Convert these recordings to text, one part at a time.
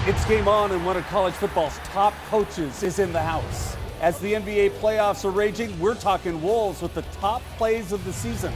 It's Game On, and one of college football's top coaches is in the house. As the NBA playoffs are raging, we're talking Wolves with the top plays of the season.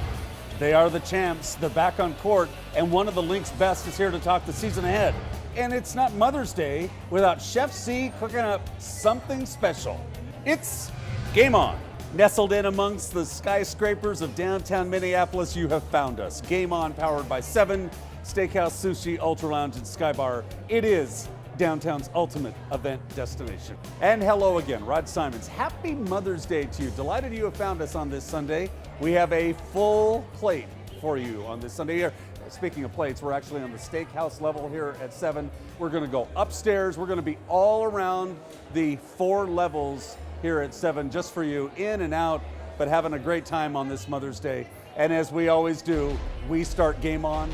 They are the champs, they're back on court, and one of the Lynx best is here to talk the season ahead. And it's not Mother's Day without Chef C cooking up something special. It's Game On. Nestled in amongst the skyscrapers of downtown Minneapolis, you have found us. Game On, powered by 7, Steakhouse, Sushi, Ultralounge, and Skybar. It is downtown's ultimate event destination. And hello again, Rod Simons. Happy Mother's Day to you. Delighted you have found us on this Sunday. We have a full plate for you on this Sunday here. Speaking of plates, we're actually on the steakhouse level here at 7. We're going to go upstairs. We're going to be all around the 4 levels here at 7 just for you, in and out, but having a great time on this Mother's Day. And as we always do, we start Game On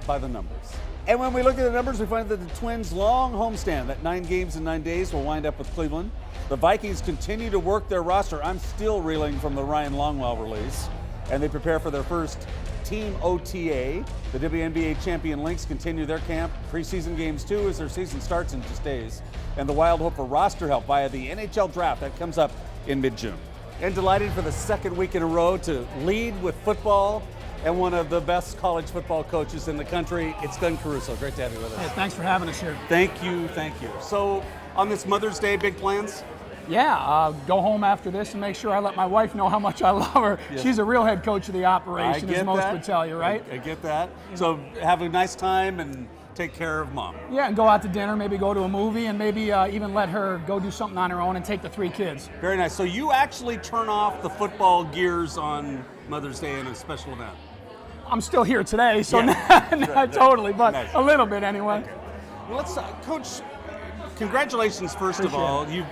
by the numbers. And when we look at the numbers, we find that the Twins' long homestand, that 9 games in 9 days, will wind up with Cleveland. The Vikings continue to work their roster. I'm still reeling from the Ryan Longwell release. And they prepare for their first team OTA. The WNBA champion Lynx continue their camp. Preseason games too, as their season starts in just days. And the Wild hope for roster help via the NHL draft that comes up in mid-June. And delighted for the second week in a row to lead with football and one of the best college football coaches in the country. It's Coach Caruso. Great to have you with us. Hey, thanks for having us here. Thank you, thank you. So on this Mother's Day, big plans? Yeah, go home after this and make sure I let my wife know how much I love her. Yes. She's a real head coach of the operation, as most would tell you, right? I get that. So have a nice time and take care of Mom. Yeah, and go out to dinner, maybe go to a movie, and maybe even let her go do something on her own and take the 3 kids. Very nice. So you actually turn off the football gears on Mother's Day in a special event? I'm still here today, so yeah. not totally, but nice. A little bit anyway. Okay. Well, let's, Coach, congratulations first Appreciate of all. it.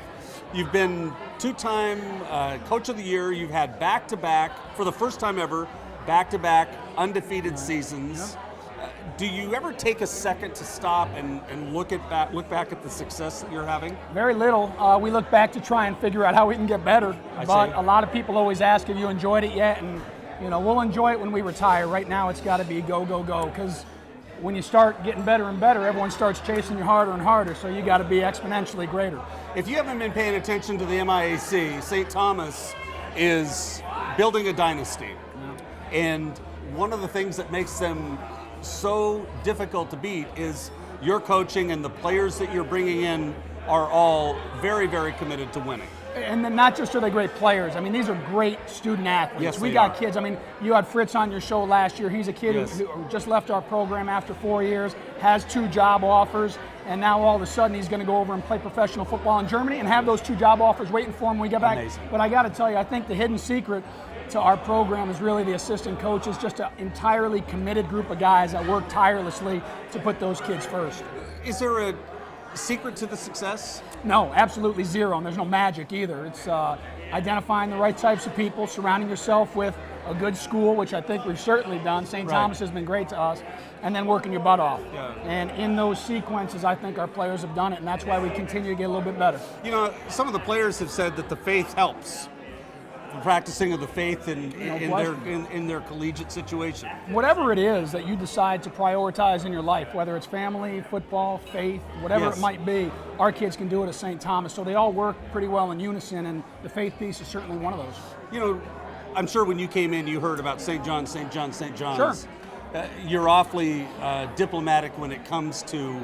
You've been 2-time Coach of the Year. You've had back-to-back, for the first time ever, back-to-back undefeated seasons. Yeah. Do you ever take a second to stop and look back at the success that you're having? Very little. We look back to try and figure out how we can get better. But a lot of people always ask, have you enjoyed it yet? And you know, we'll enjoy it when we retire. Right now, it's got to be go, go, go. Because when you start getting better and better, everyone starts chasing you harder and harder. So you got to be exponentially greater. If you haven't been paying attention to the MIAC, St. Thomas is building a dynasty. Yeah. And one of the things that makes them so difficult to beat is your coaching, and the players that you're bringing in are all very, very committed to winning. And then not just are they great players, I mean, these are great student athletes. Yes, we got kids, I mean, you had Fritz on your show last year. He's a kid yes. who just left our program after 4 years, has 2 job offers, and now all of a sudden he's going to go over and play professional football in Germany and have those 2 job offers waiting for him when we get back. Amazing. But I got to tell you, I think the hidden secret to our program is really the assistant coaches, just an entirely committed group of guys that work tirelessly to put those kids first. Is there a secret to the success? No, absolutely zero, and there's no magic either. It's identifying the right types of people, surrounding yourself with a good school, which I think we've certainly done. St. Thomas has been great to us, and then working your butt off. Yeah. And in those sequences, I think our players have done it, and that's why we continue to get a little bit better. You know, some of the players have said that the faith helps. The practicing of the faith in their collegiate situation. Whatever it is that you decide to prioritize in your life, whether it's family, football, faith, whatever yes. it might be, our kids can do it at St. Thomas. So they all work pretty well in unison, and the faith piece is certainly one of those. You know, I'm sure when you came in, you heard about St. John's. Sure. You're awfully diplomatic when it comes to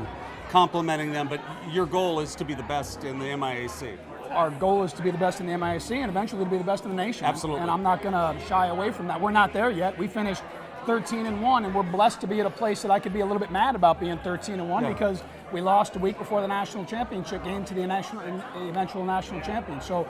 complimenting them, but your goal is to be the best in the MIAC. Our goal is to be the best in the MIAC and eventually to be the best in the nation. Absolutely. And I'm not going to shy away from that. We're not there yet. We finished 13-1, and we're blessed to be at a place that I could be a little bit mad about being 13-1 because we lost a week before the national championship game to the eventual national champion. So,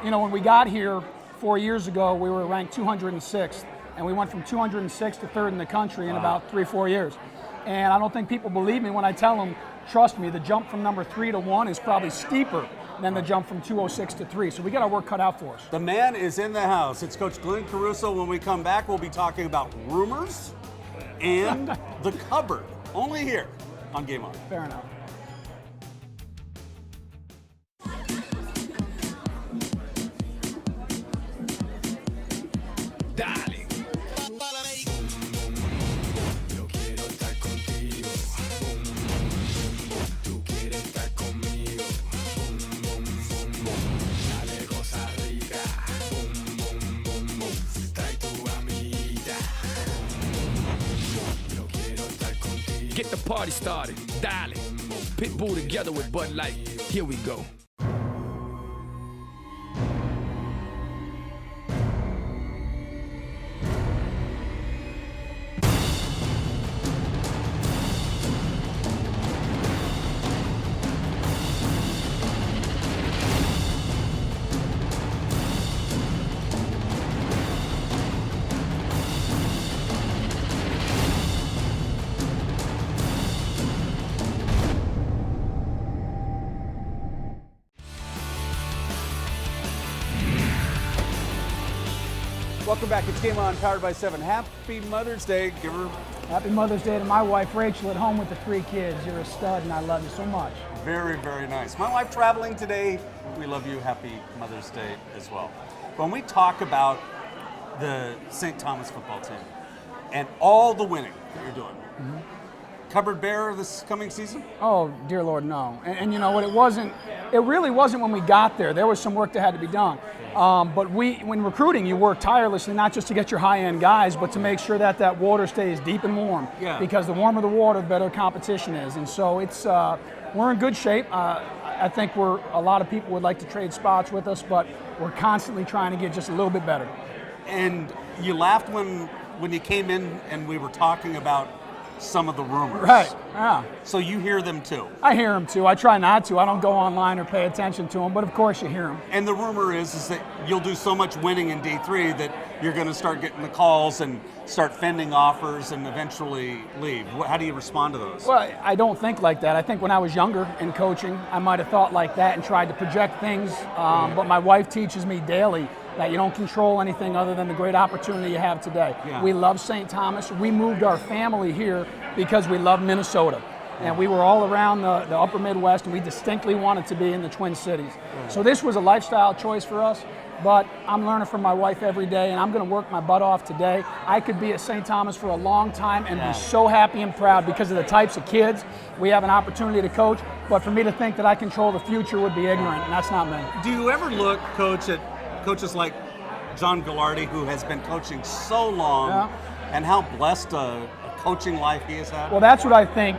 you know, when we got here 4 years ago, we were ranked 206th, and we went from 206 to 3rd in the country in about 3-4 years. And I don't think people believe me when I tell them, trust me, the jump from number 3 to 1 is probably steeper than the jump from 206 to 3. So we got our work cut out for us. The man is in the house. It's Coach Glenn Caruso. When we come back, we'll be talking about rumors and the cupboard. Only here on Game On. Fair enough. Yo quiero estar contigo. get the party started. Dial it. Pitbull together with Bud Light. Here we go. Welcome back. It's Game On, powered by 7. Happy Mother's Day. Give her. Happy Mother's Day to my wife, Rachel, at home with the 3 kids. You're a stud, and I love you so much. Very, very nice. My wife traveling today. We love you. Happy Mother's Day as well. When we talk about the St. Thomas football team and all the winning that you're doing, cupboard bare this coming season? Oh, dear Lord, no. And you know what, it really wasn't when we got there. There was some work that had to be done. But when recruiting, you work tirelessly, not just to get your high-end guys, but to make sure that water stays deep and warm. Yeah. Because the warmer the water, the better competition is. And so we're in good shape. I think a lot of people would like to trade spots with us, but we're constantly trying to get just a little bit better. And you laughed when you came in and we were talking about some of the rumors. Right, yeah. So you hear them too? I hear them too. I try not to. I don't go online or pay attention to them, but of course you hear them. And the rumor is that you'll do so much winning in D3 that you're going to start getting the calls and start fending offers and eventually leave. How do you respond to those? Well, I don't think like that. I think when I was younger in coaching, I might have thought like that and tried to project things, but my wife teaches me daily that you don't control anything other than the great opportunity you have today. Yeah. We love St. Thomas. We moved our family here because we love Minnesota. And we were all around the upper Midwest, and we distinctly wanted to be in the Twin Cities. So this was a lifestyle choice for us, but I'm learning from my wife every day, and I'm going to work my butt off today. I could be at St. Thomas for a long time and be so happy and proud because of the types of kids we have an opportunity to coach, but for me to think that I control the future would be ignorant, and that's not me. Do you ever look, Coach, at coaches like John Gallardi, who has been coaching so long, and how blessed a coaching life he has had? Well, that's what I think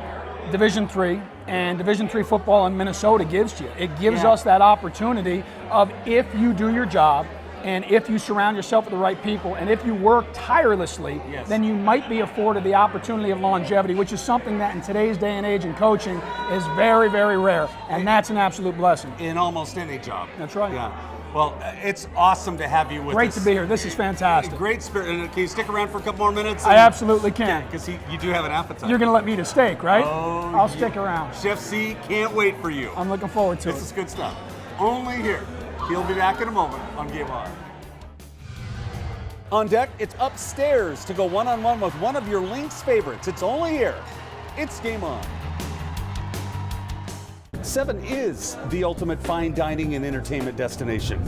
Division III and Division III football in Minnesota gives you. It gives us that opportunity of, if you do your job and if you surround yourself with the right people and if you work tirelessly, then you might be afforded the opportunity of longevity, which is something that in today's day and age in coaching is very, very rare, and that's an absolute blessing. In almost any job. That's right. Yeah. Well, it's awesome to have you with us. Great to be here. This is fantastic. Great spirit. And can you stick around for a couple more minutes? I absolutely can. Because you do have an appetite. You're going to let me eat a steak, right? Oh, I'll stick around. Chef C, can't wait for you. I'm looking forward to it. This is good stuff. Only here. He'll be back in a moment on Game On. On deck, it's upstairs to go one-on-one with one of your Lynx favorites. It's only here. It's Game On. 7 is the ultimate fine dining and entertainment destination.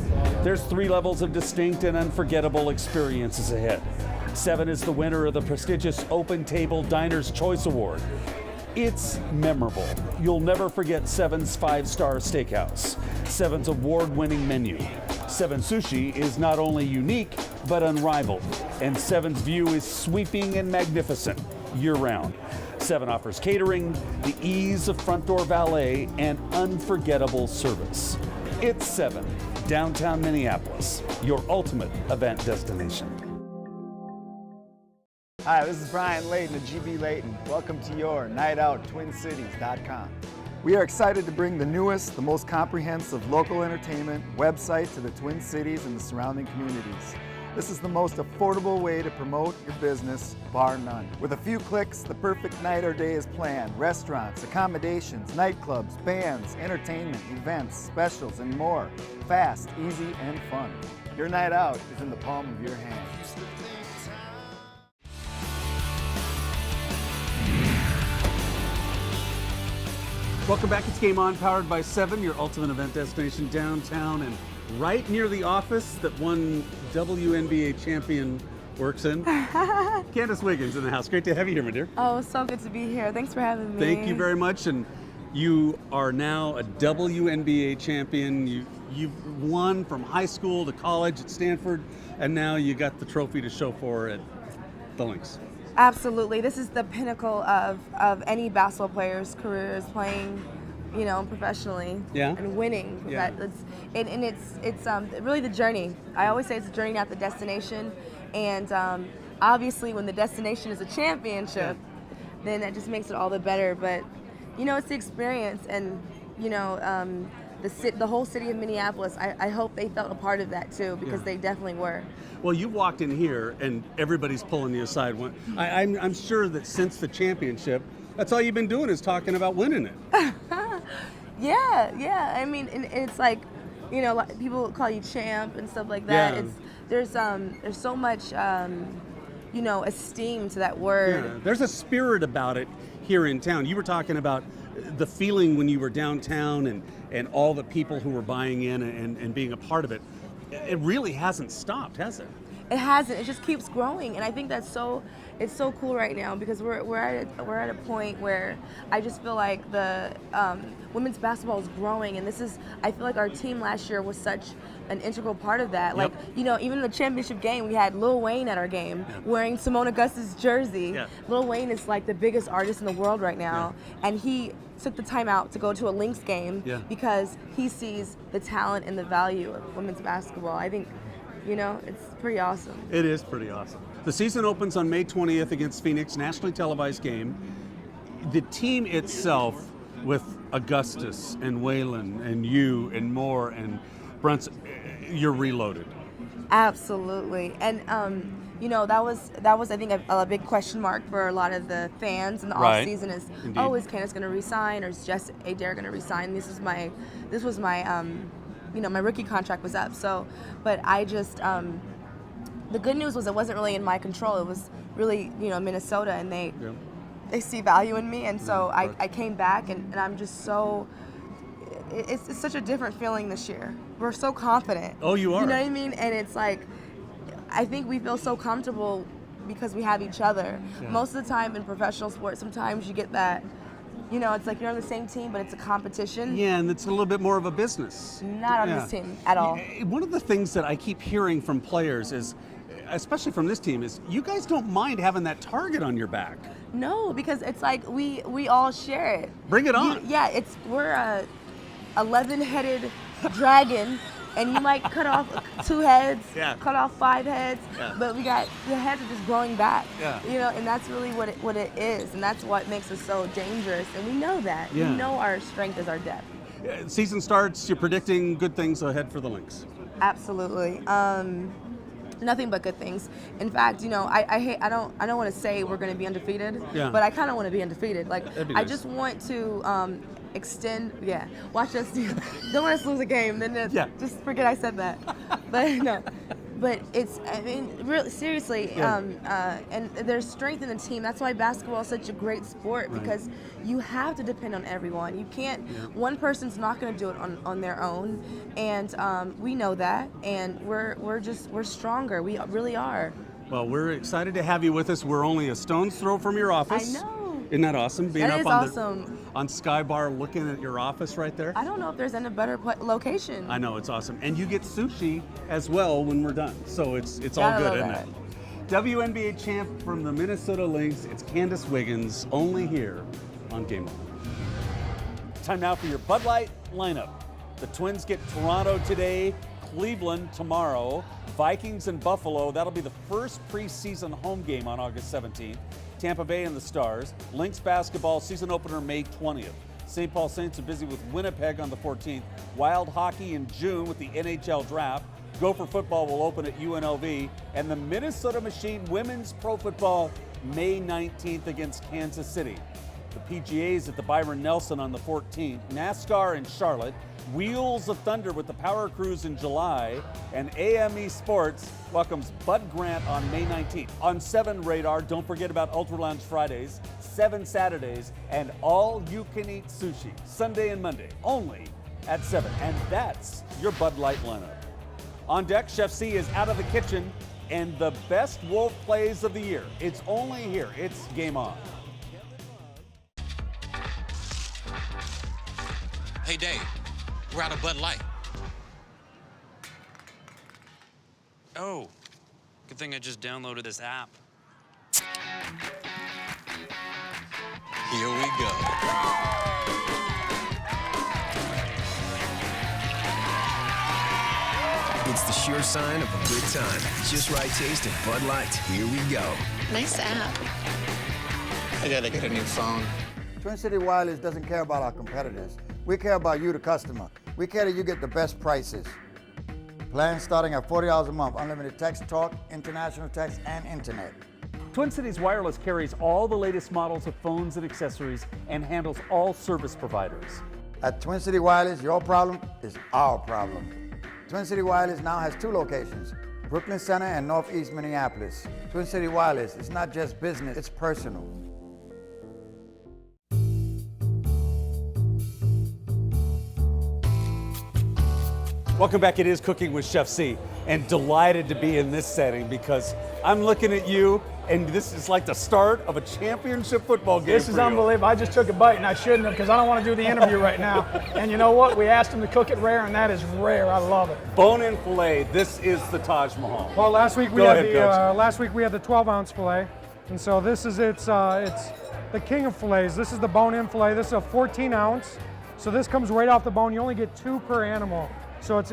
There's 3 levels of distinct and unforgettable experiences ahead. 7 is the winner of the prestigious Open Table Diner's Choice Award. It's memorable. You'll never forget 7's 5-star steakhouse, 7's award-winning menu. 7 Sushi is not only unique, but unrivaled. And 7's view is sweeping and magnificent year-round. 7 offers catering, the ease of front door valet, and unforgettable service. It's 7, downtown Minneapolis, your ultimate event destination. Hi, this is Brian Layton of GB Layton. Welcome to your Night Out TwinCities.com. We are excited to bring the newest, the most comprehensive local entertainment website to the Twin Cities and the surrounding communities. This is the most affordable way to promote your business, bar none. With a few clicks, the perfect night or day is planned. Restaurants, accommodations, nightclubs, bands, entertainment, events, specials, and more. Fast, easy, and fun. Your night out is in the palm of your hand. Welcome back. It's Game On, powered by 7, your ultimate event destination downtown and right near the office that one WNBA champion works in. Candace Wiggins in the house. Great to have you here, my dear. Oh, so good to be here. Thanks for having me. Thank you very much. And you are now a WNBA champion. You've won from high school to college at Stanford, and now you got the trophy to show for at the Lynx. Absolutely. This is the pinnacle of any basketball player's career, is playing, professionally and winning. Yeah. It's really the journey. I always say it's a journey, not the destination. And obviously, when the destination is a championship, then that just makes it all the better. But it's the experience, and the whole city of Minneapolis. I hope they felt a part of that too, because they definitely were. Well, you walked in here and everybody's pulling you aside. I'm sure that since the championship, that's all you've been doing is talking about winning it. Yeah. I mean, and it's like, like people call you champ and stuff like that. Yeah. There's so much, esteem to that word. Yeah. There's a spirit about it here in town. You were talking about the feeling when you were downtown and all the people who were buying in and being a part of it. It really hasn't stopped, has it? It hasn't. It just keeps growing, and I think it's so cool right now, because we're at a point where I just feel like the women's basketball is growing, and I feel like our team last year was such an integral part of that. Yep. Like, even in the championship game, we had Lil Wayne at our game wearing Simone Augustus' jersey. Yeah. Lil Wayne is like the biggest artist in the world right now, and he took the time out to go to a Lynx game because he sees the talent and the value of women's basketball. I think, it's pretty awesome. It is pretty awesome. The season opens on May 20th against Phoenix, nationally televised game. The team itself, with Augustus and Waylon and you and Moore and Brunson, you're reloaded. Absolutely. And that was I think a big question mark for a lot of the fans in the off season is, Indeed. Is Candace going to resign, or is Jess Adair going to resign? This was my my rookie contract was up. So, but I just the good news was it wasn't really in my control. It was really Minnesota, and they see value in me, and so I came back, and I'm just so. It's such a different feeling this year. We're so confident. Oh, you are. You know what I mean? And it's like, I think we feel so comfortable because we have each other. Yeah. Most of the time in professional sports, sometimes you get that, it's like you're on the same team, but it's a competition. Yeah, and it's a little bit more of a business. Not on this team at all. One of the things that I keep hearing from players is, especially from this team, is you guys don't mind having that target on your back. No, because it's like we all share it. Bring it on. We're a 11-headed dragon, and you might cut off 2 heads, cut off 5 heads, but the heads are just growing back. And that's really what it is, and that's what makes us so dangerous. And we know that. We know our strength is our depth. Season starts. You're predicting good things ahead for the Lynx. Absolutely. Nothing but good things. In fact, I don't want to say we're going to be undefeated, but I kind of want to be undefeated. Like, I just want to extend. Watch us. Don't want us to lose a game. Then just forget I said that. But no. But really, seriously, and there's strength in the team. That's why basketball is such a great sport, because you have to depend on everyone. You can't, one person's not going to do it on their own, and we know that, and we're stronger. We really are. Well, we're excited to have you with us. We're only a stone's throw from your office. I know. Isn't that awesome? Being That up is awesome. on Skybar, looking at your office right there. I don't know if there's any better location. I know, it's awesome. And you get sushi as well when we're done. So it's all good, isn't it? WNBA champ from the Minnesota Lynx, it's Candace Wiggins, only here on GameON. Time now for your Bud Light lineup. The Twins get Toronto today, Cleveland tomorrow, Vikings and Buffalo. That'll be the first preseason home game on August 17th. Tampa Bay and the Stars. Lynx basketball season opener May 20th. St. Paul Saints are busy with Winnipeg on the 14th. Wild hockey in June with the NHL draft. Gopher football will open at UNLV. And the Minnesota Machine women's pro football May 19th against Kansas City. The PGA's at the Byron Nelson on the 14th. NASCAR in Charlotte. Wheels of Thunder with the Power Cruise in July. And AME Sports welcomes Bud Grant on May 19th. On 7 Radar, don't forget about Ultralounge Fridays, 7 Saturdays, and all-you-can-eat sushi, Sunday and Monday, only at 7. And that's your Bud Light lineup. On deck, Chef C is out of the kitchen, and the best Wolf plays of the year. It's only here. It's Game On. Hey, Dave, we're out of Bud Light. Oh, good thing I just downloaded this app. Here we go. It's the sure sign of a good time. Just right taste of Bud Light. Here we go. Nice app. I gotta get a new phone. Twin City Wireless doesn't care about our competitors. We care about you, the customer. We care that you get the best prices. Plans starting at $40 a month, unlimited text, talk, international text, and internet. Twin Cities Wireless carries all the latest models of phones and accessories and handles all service providers. At Twin City Wireless, your problem is our problem. Twin City Wireless now has 2 locations, Brooklyn Center and Northeast Minneapolis. Twin City Wireless, it's not just business, it's personal. Welcome back. It is Cooking with Chef C, and delighted to be in this setting because I'm looking at you, and this is like the start of a championship football game. This is unbelievable. I just took a bite, and I shouldn't have because I don't want to do the interview right now. And you know what? We asked him to cook it rare, and that is rare. I love it. Bone-in filet. This is the Taj Mahal. Well, last week we Go had ahead, the 12-ounce fillet, and so this is it's the king of fillets. This is the bone-in fillet. This is a 14-ounce, so this comes right off the bone. You only get 2 per animal. So it's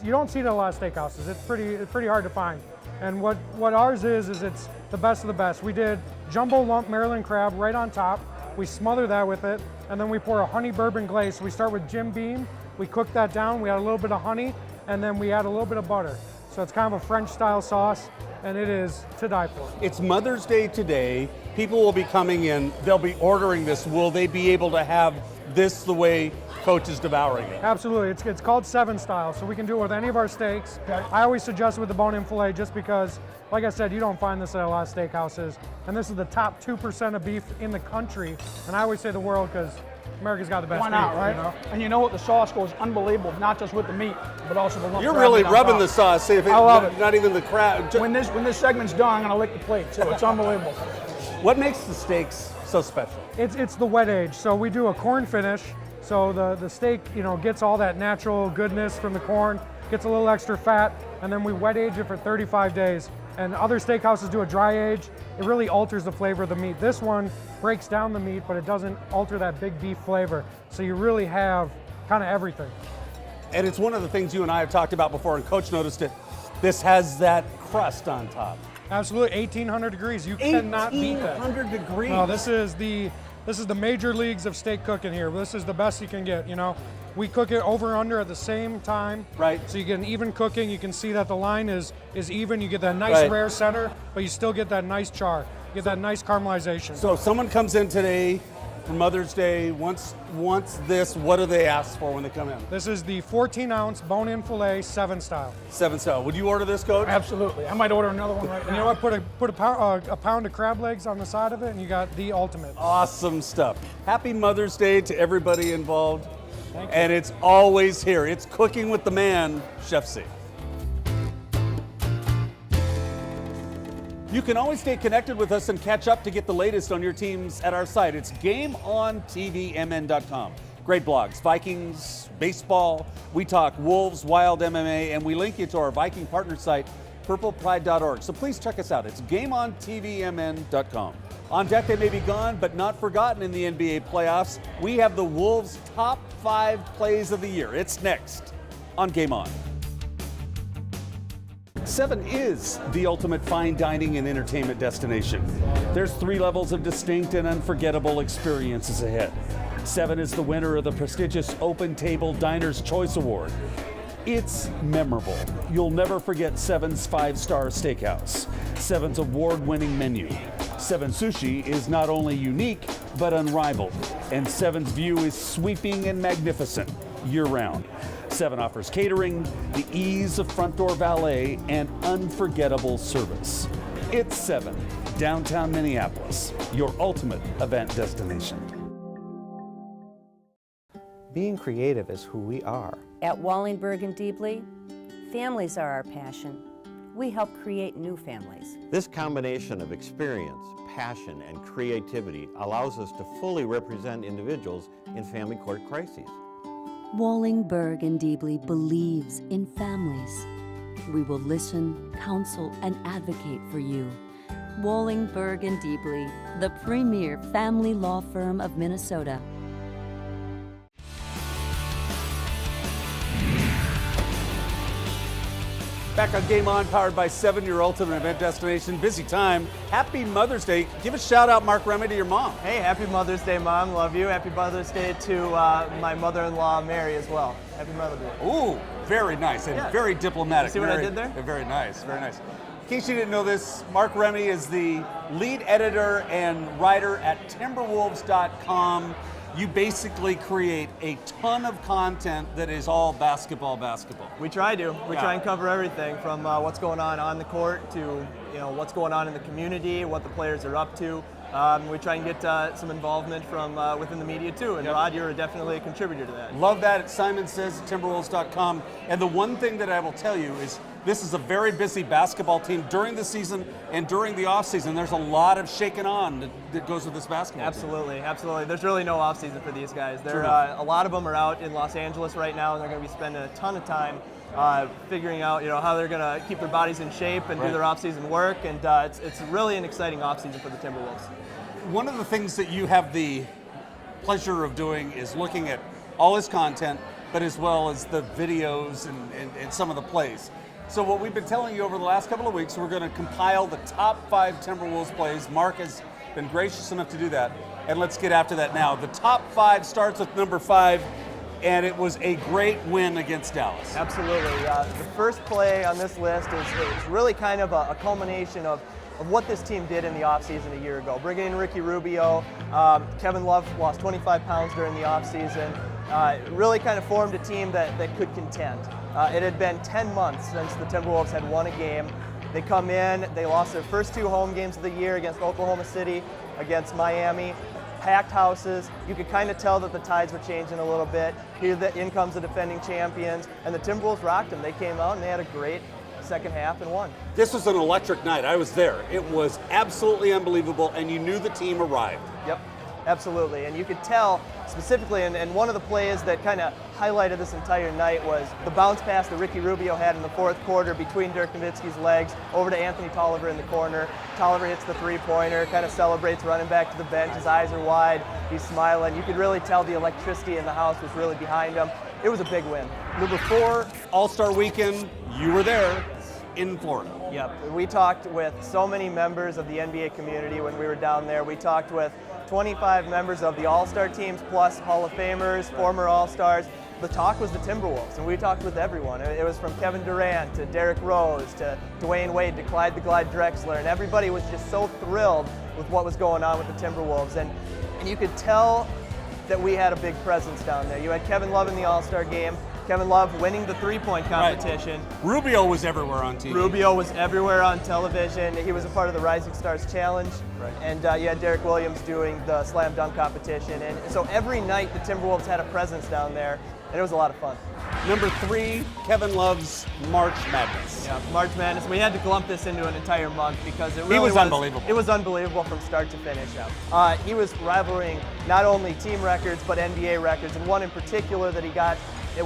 you don't see it at a lot of steakhouses. It's pretty hard to find. And what ours is it's the best of the best. We did jumbo lump Maryland crab right on top. We smother that with it, and then we pour a honey bourbon glaze. So we start with Jim Beam. We cook that down. We add a little bit of honey, and then we add a little bit of butter. So it's kind of a French style sauce, and it is to die for. It's Mother's Day today. People will be coming in. They'll be ordering this. Will they be able to have this the way Coach is devouring it? Absolutely. It's called 7 style, so we can do it with any of our steaks. Okay. I always suggest it with the bone-in filet just because, like I said, you don't find this at a lot of steakhouses. And this is the top 2% of beef in the country. And I always say the world because America's got the best Why not, beef, right? You know? And you know what? The sauce goes unbelievable, not just with the meat, but also the lump. You're really rubbing the sauce. See if I love it. Not even the crab. When this segment's done, I'm gonna lick the plate. So it's unbelievable. What makes the steaks so special? It's the wet age. So we do a corn finish. So the steak, gets all that natural goodness from the corn, gets a little extra fat, and then we wet age it for 35 days. And other steakhouses do a dry age. It really alters the flavor of the meat. This one breaks down the meat, but it doesn't alter that big beef flavor. So you really have kind of everything. And it's one of the things you and I have talked about before, and Coach noticed it. This has that crust on top. Absolutely, 1,800 degrees. You cannot beat that. 1,800 degrees. No, this is the major leagues of steak cooking here. This is the best you can get, We cook it over and under at the same time. Right. So you get an even cooking. You can see that the line is even. You get that nice rare center, but you still get that nice char. You get that nice caramelization. So if someone comes in today for Mother's Day, wants this, what do they ask for when they come in? This is the 14-ounce bone-in filet 7 style. 7 style. Would you order this, Coach? Absolutely. I might order another one right now. You know what? Put a pound of crab legs on the side of it, and you got the ultimate. Awesome stuff. Happy Mother's Day to everybody involved. Thank you. And it's always here. It's Cooking with the Man, Chef C. You can always stay connected with us and catch up to get the latest on your teams at our site. It's GameOnTVMN.com. Great blogs, Vikings, baseball. We talk Wolves, Wild MMA, and we link you to our Viking partner site, purplepride.org. So please check us out. It's GameOnTVMN.com. On deck, they may be gone, but not forgotten in the NBA playoffs. We have the Wolves' top 5 plays of the year. It's next on Game On. 7 is the ultimate fine dining and entertainment destination. There's 3 levels of distinct and unforgettable experiences ahead. 7 is the winner of the prestigious Open Table Diner's Choice Award. It's memorable. You'll never forget 7's 5-star steakhouse, 7's award-winning menu. 7 Sushi is not only unique, but unrivaled. And 7's view is sweeping and magnificent year-round. 7 offers catering, the ease of front door valet, and unforgettable service. It's 7, downtown Minneapolis, your ultimate event destination. Being creative is who we are. At Wallingberg and Deebly, families are our passion. We help create new families. This combination of experience, passion, and creativity allows us to fully represent individuals in family court crises. Wallingberg and Deebly believes in families. We will listen, counsel, and advocate for you. Wollingberg and Deebly, the premier family law firm of Minnesota. Back on Game On, powered by 7, your ultimate event destination. Busy time. Happy Mother's Day. Give a shout out, Mark Remme, to your mom. Hey, happy Mother's Day, Mom. Love you. Happy Mother's Day to my mother-in-law, Mary, as well. Happy Mother's Day. Ooh, very nice and very diplomatic. You see what I did there? Very nice, very nice. In case you didn't know this, Mark Remme is the lead editor and writer at Timberwolves.com. You basically create a ton of content that is all basketball. We try to. We try and cover everything from what's going on the court to what's going on in the community, what the players are up to. We try and get some involvement from within the media too. And Rod, you're definitely a contributor to that. Love that. Simon says at Timberwolves.com. And the one thing that I will tell you is this is a very busy basketball team during the season and during the offseason. There's a lot of shaking on that goes with this basketball team. Absolutely. There's really no offseason for these guys. A lot of them are out in Los Angeles right now, and they're going to be spending a ton of time figuring out how they're going to keep their bodies in shape and do their offseason work. And it's really an exciting offseason for the Timberwolves. One of the things that you have the pleasure of doing is looking at all his content, but as well as the videos and some of the plays. So what we've been telling you over the last couple of weeks, we're going to compile the top 5 Timberwolves plays. Mark has been gracious enough to do that, and let's get after that now. The top 5 starts with number 5, and it was a great win against Dallas. Absolutely. The first play on this list is really kind of a culmination of what this team did in the offseason a year ago. Bringing in Ricky Rubio, Kevin Love lost 25 pounds during the offseason. Really kind of formed a team that could contend. It had been 10 months since the Timberwolves had won a game. They come in, they lost their first 2 home games of the year against Oklahoma City, against Miami. Packed houses. You could kind of tell that the tides were changing a little bit. In comes the defending champions, and the Timberwolves rocked them. They came out and they had a great second half and won. This was an electric night. I was there. It was absolutely unbelievable, and you knew the team arrived. Yep, absolutely. And you could tell specifically, and one of the plays that kind of highlighted this entire night was the bounce pass that Ricky Rubio had in the fourth quarter between Dirk Nowitzki's legs over to Anthony Tolliver in the corner. Tolliver hits the three-pointer, kind of celebrates running back to the bench. His eyes are wide. He's smiling. You could really tell the electricity in the house was really behind him. It was a big win. Number 4, All-Star Weekend. You were there in Florida. Yep. We talked with so many members of the NBA community when we were down there. We talked with 25 members of the All-Star teams, plus Hall of Famers, former All-Stars. The talk was the Timberwolves, and we talked with everyone. It was from Kevin Durant to Derrick Rose to Dwayne Wade to Clyde the Glide Drexler, and everybody was just so thrilled with what was going on with the Timberwolves. And you could tell that we had a big presence down there. You had Kevin Love in the All-Star game. Kevin Love winning the three-point competition. Right. Rubio was everywhere on TV. Rubio was everywhere on television. He was a part of the Rising Stars Challenge. Right. And you had Derek Williams doing the slam dunk competition. And so every night the Timberwolves had a presence down there, and it was a lot of fun. Number 3, Kevin Love's March Madness. Yeah, March Madness. We had to lump this into an entire month because it really was unbelievable. It was unbelievable from start to finish. He was rivaling not only team records but NBA records, and one in particular that he got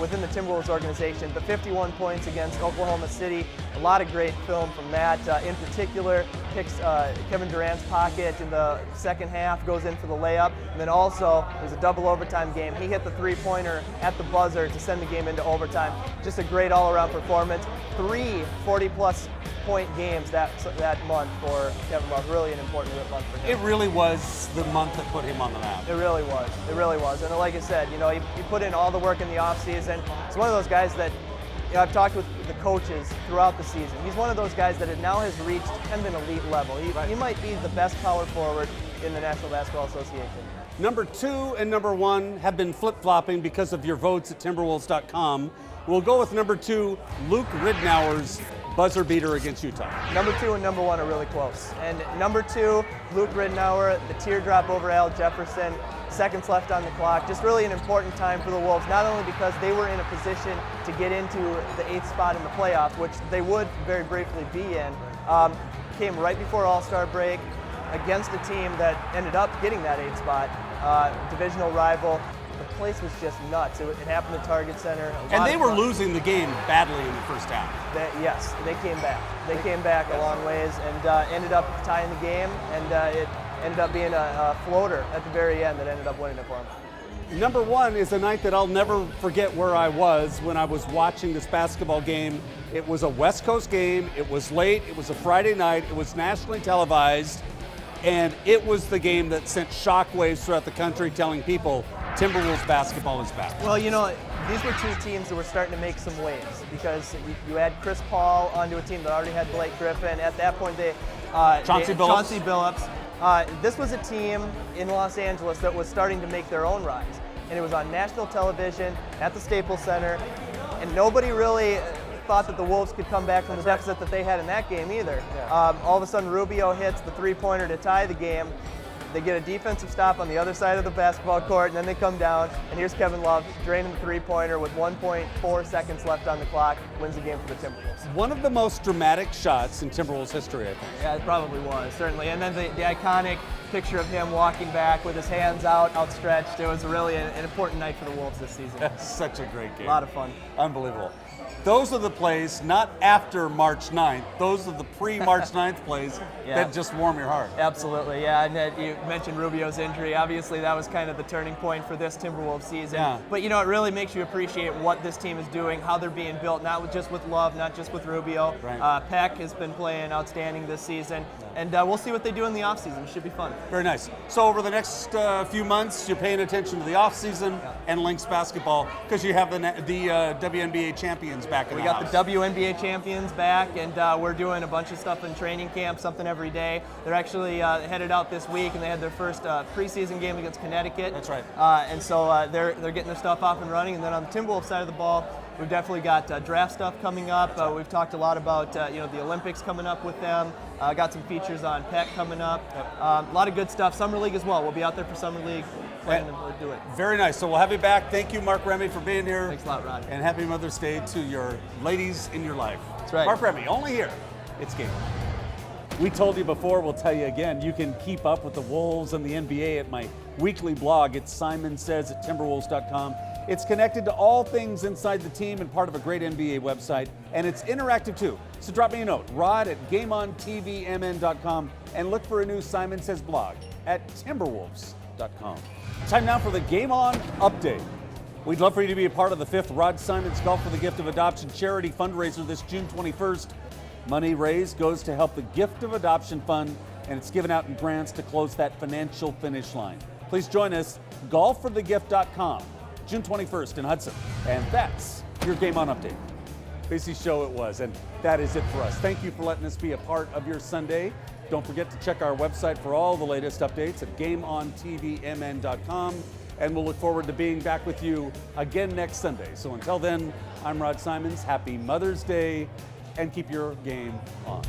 within the Timberwolves organization, the 51 points against Oklahoma City. A lot of great film from that. In particular, picks Kevin Durant's pocket in the second half, goes in for the layup, and then also it was a double overtime game. He hit the three-pointer at the buzzer to send the game into overtime. Just a great all-around performance. 3 40-plus point games that month for Kevin Love. Really an important month for him. It really was the month that put him on the map. It really was. It really was. And like I said, he put in all the work in the offseason. He's one of those guys that I've talked with the coaches throughout the season. He's one of those guys that now has reached kind of an elite level. He might be the best power forward in the National Basketball Association. Number 2 and number 1 have been flip-flopping because of your votes at Timberwolves.com. We'll go with number 2, Luke Ridnour's buzzer beater against Utah. Number 2 and number 1 are really close. And number 2, Luke Ridnour, the teardrop over Al Jefferson, seconds left on the clock. Just really an important time for the Wolves, not only because they were in a position to get into the 8th spot in the playoffs, which they would very briefly be in, came right before All-Star break against a team that ended up getting that 8th spot, divisional rival. The place was just nuts. It happened at Target Center. And they were losing the game badly in the first half. Yes, they came back. They came back a long ways and ended up tying the game, and it ended up being a floater at the very end that ended up winning it for them. Number one is a night that I'll never forget where I was when I was watching this basketball game. It was a West Coast game. It was late. It was a Friday night. It was nationally televised. And it was the game that sent shockwaves throughout the country telling people Timberwolves basketball is back. Well, you know, these were two teams that were starting to make some waves because you had Chris Paul onto a team that already had Blake Griffin. At that point, Chauncey Billups. This was a team in Los Angeles that was starting to make their own rise. And it was on national television at the Staples Center. And nobody really thought that the Wolves could come back from the deficit that they had in that game either. All of a sudden, Rubio hits the three-pointer to tie the game. They get a defensive stop on the other side of the basketball court, and then they come down, and here's Kevin Love draining the three-pointer with 1.4 seconds left on the clock, wins the game for the Timberwolves. One of the most dramatic shots in Timberwolves history, I think. Yeah, it probably was, certainly. And then the iconic picture of him walking back with his hands outstretched. It was really an important night for the Wolves this season. That's such a great game. A lot of fun. Unbelievable. Those are the plays, not after March 9th. Those are the pre-March 9th plays that just warm your heart. Absolutely, yeah. And you mentioned Rubio's injury. Obviously, that was kind of the turning point for this Timberwolves season. Yeah. But, you know, it really makes you appreciate what this team is doing, how they're being built, not just with Love, not just with Rubio. Right. Peck has been playing outstanding this season. And we'll see what they do in the offseason. It should be fun. Very nice. So over the next few months, you're paying attention to the offseason and Lynx basketball because you have the WNBA champions back in the house. We got the WNBA champions back, and we're doing a bunch of stuff in training camp, something every day. They're actually headed out this week, and they had their first preseason game against Connecticut. That's right. And so they're getting their stuff off and running. And then on the Timberwolves side of the ball, we've definitely got draft stuff coming up. We've talked a lot about the Olympics coming up with them. Got some features on Peck coming up. A lot of good stuff. Summer League as well. We'll be out there for Summer League. Planning to do it. Very nice. So we'll have you back. Thank you, Mark Remme, for being here. Thanks a lot, Rod. And happy Mother's Day to your ladies in your life. That's right. Mark Remme, only here. It's GameON. We told you before, we'll tell you again, you can keep up with the Wolves and the NBA at my weekly blog. It's simonsays@timberwolves.com. It's connected to all things inside the team and part of a great NBA website, and it's interactive too. So drop me a note, rod@GameOnTVMN.com, and look for a new Simon Says blog at Timberwolves.com. Time now for the Game On update. We'd love for you to be a part of the 5th Rod Simons Golf for the Gift of Adoption charity fundraiser this June 21st. Money raised goes to help the Gift of Adoption Fund, and it's given out in grants to close that financial finish line. Please join us, golfforthegift.com, June 21st in Hudson. And that's your Game On update. Busy show it was, and that is it for us. Thank you for letting us be a part of your Sunday. Don't forget to check our website for all the latest updates at GameOnTVMN.com. And we'll look forward to being back with you again next Sunday. So until then, I'm Rod Simons. Happy Mother's Day, and keep your game on.